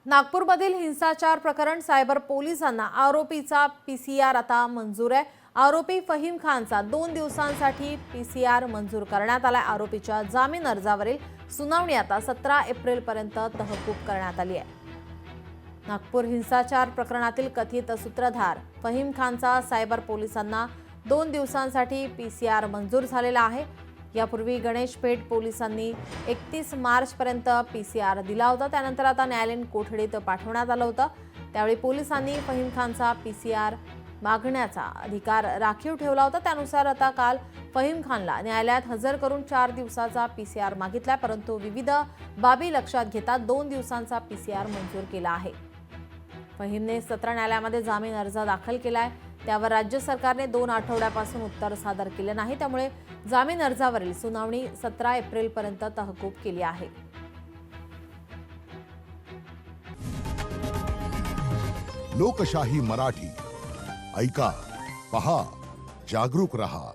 नागपूरमधील हिंसाचार प्रकरण सायबर पोलिसांना आरोपीचा पीसीआर आता मंजूर आहे। आरोपी फहीम खानचा 2 दिवसांसाठी पीसीआर मंजूर करण्यात आला। आरोपीच्या जामीन अर्जावरील सुनावणी आता 17 एप्रिल पर्यंत तहकूब करण्यात आली आहे। नागपूर हिंसाचार प्रकरणातील कथित सूत्रधार फहीम खानचा सायबर पोलिसांना 2 दिवसांसाठी पीसीआर मंजूर झालेला आहे। यापूर्वी गणेशपेठ पोलिसांनी 31 मार्च पर्यंत पीसीआर दिला होता। त्यानंतर आता न्यायालयीन कोठडीत पाठवण्यात आलं होतं। त्यावेळी पोलिसांनी फहीम खानचा पीसीआर मागण्याचा अधिकार राखीव ठेवला होता। त्यानुसार आता काल फहीम खानला न्यायालयात हजर करून 4 दिवसाचा पीसीआर मागितला, परंतु विविध बाबी लक्षात घेता 2 दिवसांचा पीसीआर मंजूर केला आहे। फहीमने सत्र न्यायालयामध्ये जामीन अर्ज दाखल केलाय। त्यावर राज्य सरकारने 2 आठवड्यापासून उत्तर सादर केले नाही। त्यामुळे जामीन अर्जावरील सुनावणी 17 एप्रिल पर्यंत तहकूब केली आहे। लोकशाही मराठी ऐका, पहा, जागरूक रहा।